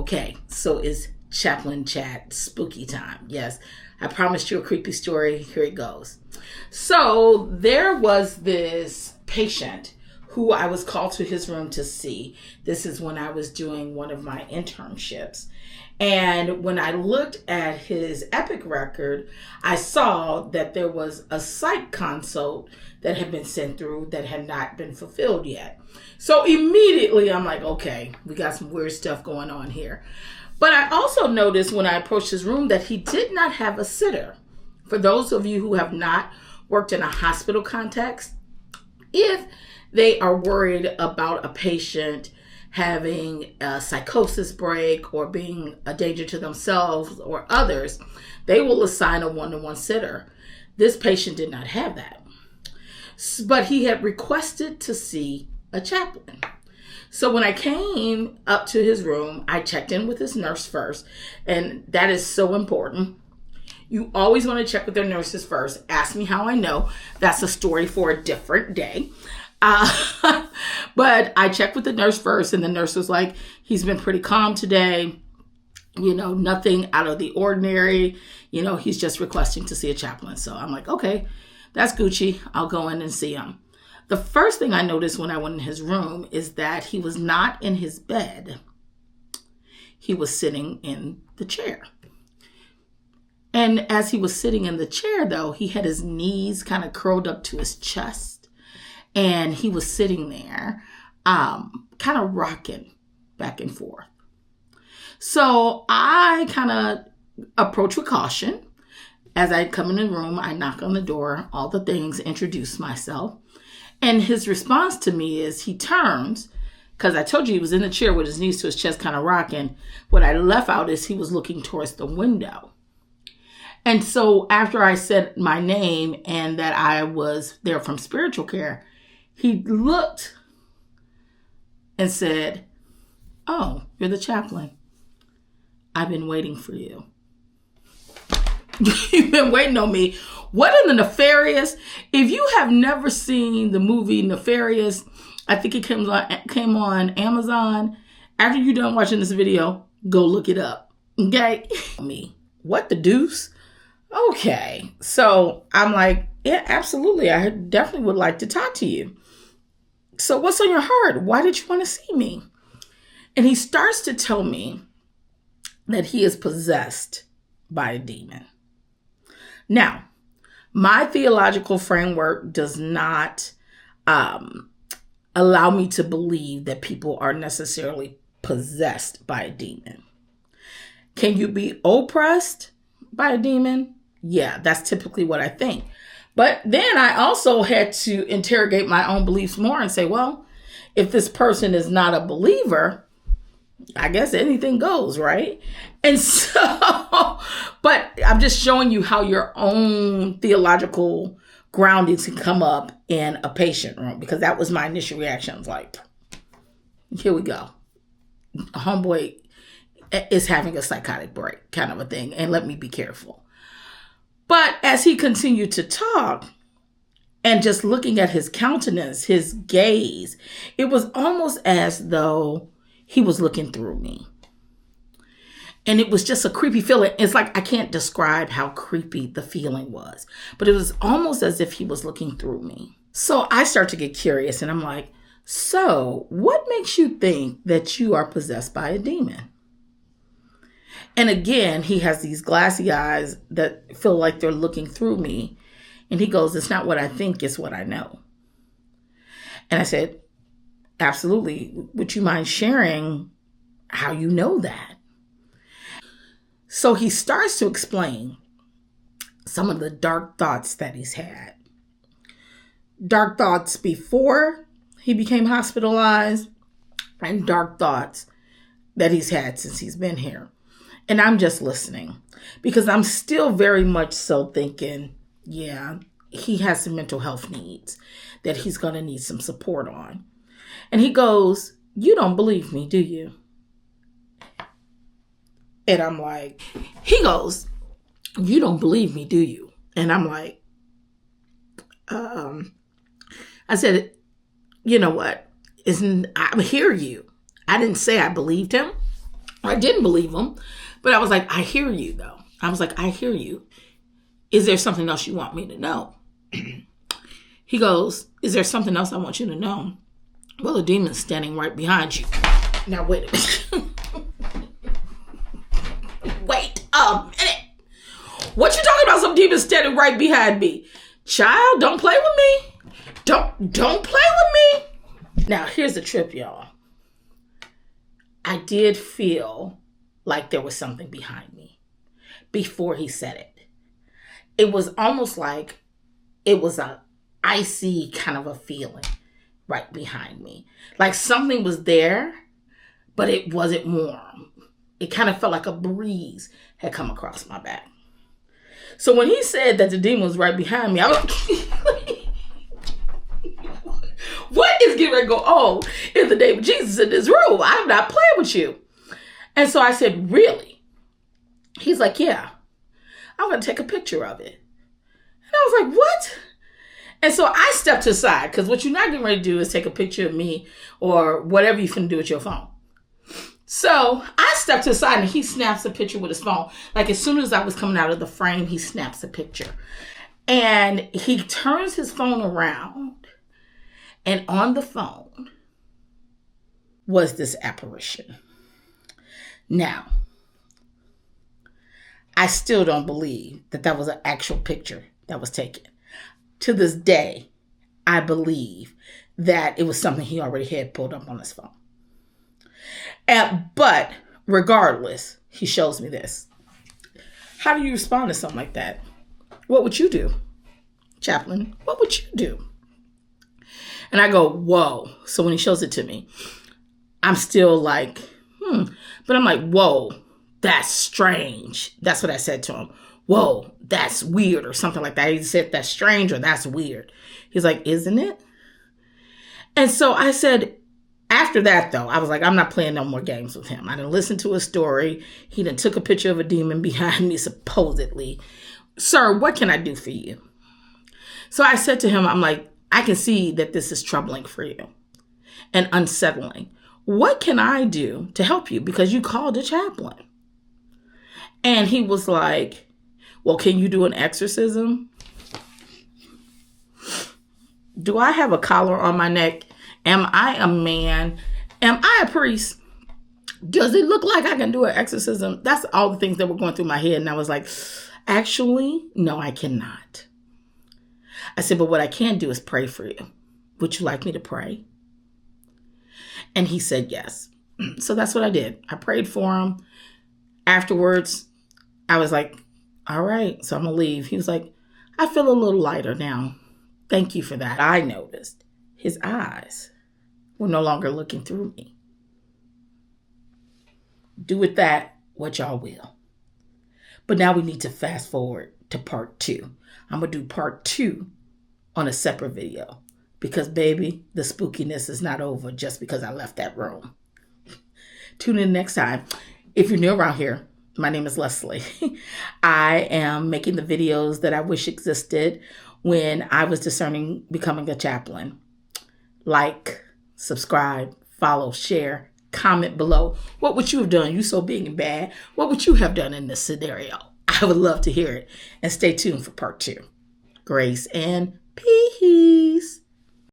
Okay, so it's Chaplain Chat spooky time. Yes, I promised you a creepy story. Here it goes. So there was this patient who I was called to his room to see. This is when I was doing one of my internships. And when I looked at his Epic record, I saw that there was a psych consult that had been sent through that had not been fulfilled yet. So immediately I'm like, okay, we got some weird stuff going on here. But I also noticed when I approached his room that he did not have a sitter. For those of you who have not worked in a hospital context, if they are worried about a patient having a psychosis break or being a danger to themselves or others, they will assign a one-to-one sitter. This patient did not have that. But he had requested to see a chaplain. So when I came up to his room, I checked in with his nurse first. And that is so important. You always want to check with their nurses first. Ask me how I know. That's a story for a different day. But I checked with the nurse first, and the nurse was like, he's been pretty calm today. You know, nothing out of the ordinary. You know, he's just requesting to see a chaplain. So I'm like, okay, that's Gucci. I'll go in and see him. The first thing I noticed when I went in his room is that he was not in his bed. He was sitting in the chair. And as he was sitting in the chair, though, he had his knees kind of curled up to his chest. And he was sitting there, kind of rocking back and forth. So I kind of approach with caution. As I come in the room, I knock on the door, all the things, introduce myself. And his response to me is he turns, because I told you he was in the chair with his knees to his chest kind of rocking. What I left out is he was looking towards the window. And so after I said my name and that I was there from spiritual care, he looked and said, "Oh, you're the chaplain. I've been waiting for you." You've been waiting on me. What in the nefarious? If you have never seen the movie Nefarious, I think it came on Amazon. After you're done watching this video, go look it up. Okay? Me. What the deuce? Okay. So I'm like, yeah, absolutely. I definitely would like to talk to you. So what's on your heart? Why did you want to see me? And he starts to tell me that he is possessed by a demon. Now, my theological framework does not allow me to believe that people are necessarily possessed by a demon. Can you be oppressed by a demon? Yeah, that's typically what I think. But then I also had to interrogate my own beliefs more and say, well, if this person is not a believer, I guess anything goes, right? And so, but I'm just showing you how your own theological groundings can come up in a patient room, because that was my initial reaction. I was like, here we go. Homeboy is having a psychotic break kind of a thing, and let me be careful. But as he continued to talk and just looking at his countenance, his gaze, it was almost as though he was looking through me. And it was just a creepy feeling. It's like I can't describe how creepy the feeling was, but it was almost as if he was looking through me. So I start to get curious, and I'm like, so what makes you think that you are possessed by a demon? And again, he has these glassy eyes that feel like they're looking through me. And he goes, it's not what I think, it's what I know. And I said, absolutely. Would you mind sharing how you know that? So he starts to explain some of the dark thoughts that he's had. Dark thoughts before he became hospitalized, and dark thoughts that he's had since he's been here. And I'm just listening, because I'm still very much so thinking, yeah, he has some mental health needs that he's going to need some support on. And he goes, you don't believe me, do you? And I'm like, he goes, you don't believe me, do you? And I'm like, I said, you know what? I hear you. I didn't say I believed him. I didn't believe him, but I was like, I hear you though. I was like, I hear you. Is there something else you want me to know? He goes, is there something else I want you to know? Well, the demon's standing right behind you. Now, wait a minute. Wait a minute. What you talking about? Some demon standing right behind me? Child, don't play with me. Don't play with me. Now, here's the trip, y'all. I did feel like there was something behind me before he said it. It was almost like it was a icy kind of a feeling right behind me. Like something was there, but it wasn't warm. It kind of felt like a breeze had come across my back. So when he said that the demon was right behind me, I was like, what is getting ready to go on in the name of Jesus in this room? I'm not playing with you. And so I said, really? He's like, yeah, I'm going to take a picture of it. And I was like, what? And so I stepped aside, because what you're not getting ready to do is take a picture of me or whatever you can do with your phone. So I stepped aside and he snaps a picture with his phone. Like as soon as I was coming out of the frame, he snaps a picture. And he turns his phone around, and on the phone was this apparition. Now, I still don't believe that that was an actual picture that was taken. To this day, I believe that it was something he already had pulled up on his phone. But regardless, he shows me this. How do you respond to something like that? What would you do? Chaplain, what would you do? And I go, whoa. So when he shows it to me, I'm still like, But I'm like, whoa, that's strange. That's what I said to him. Whoa, that's weird or something like that. He said, that's strange or that's weird. He's like, isn't it? And so I said, after that, though, I was like, I'm not playing no more games with him. I didn't listen to his story. He done took a picture of a demon behind me, supposedly. Sir, what can I do for you? So I said to him, I'm like, I can see that this is troubling for you and unsettling. What can I do to help you? Because you called a chaplain. And he was like, well, can you do an exorcism? Do I have a collar on my neck? Am I a man? Am I a priest? Does it look like I can do an exorcism? That's all the things that were going through my head. And I was like, actually, no, I cannot. I said, but what I can do is pray for you. Would you like me to pray? And he said yes. So that's what I did. I prayed for him. Afterwards, I was like, all right, so I'm going to leave. He was like, I feel a little lighter now. Thank you for that. I noticed his eyes were no longer looking through me. Do with that what y'all will. But now we need to fast forward to part 2. I'm going to do part 2 on a separate video. Because, baby, the spookiness is not over just because I left that room. Tune in next time. If you're new around here, my name is Leslie. I am making the videos that I wish existed when I was discerning becoming a chaplain. Like, subscribe, follow, share, comment below. What would you have done? You so big and bad. What would you have done in this scenario? I would love to hear it. And stay tuned for part 2. Grace and peace.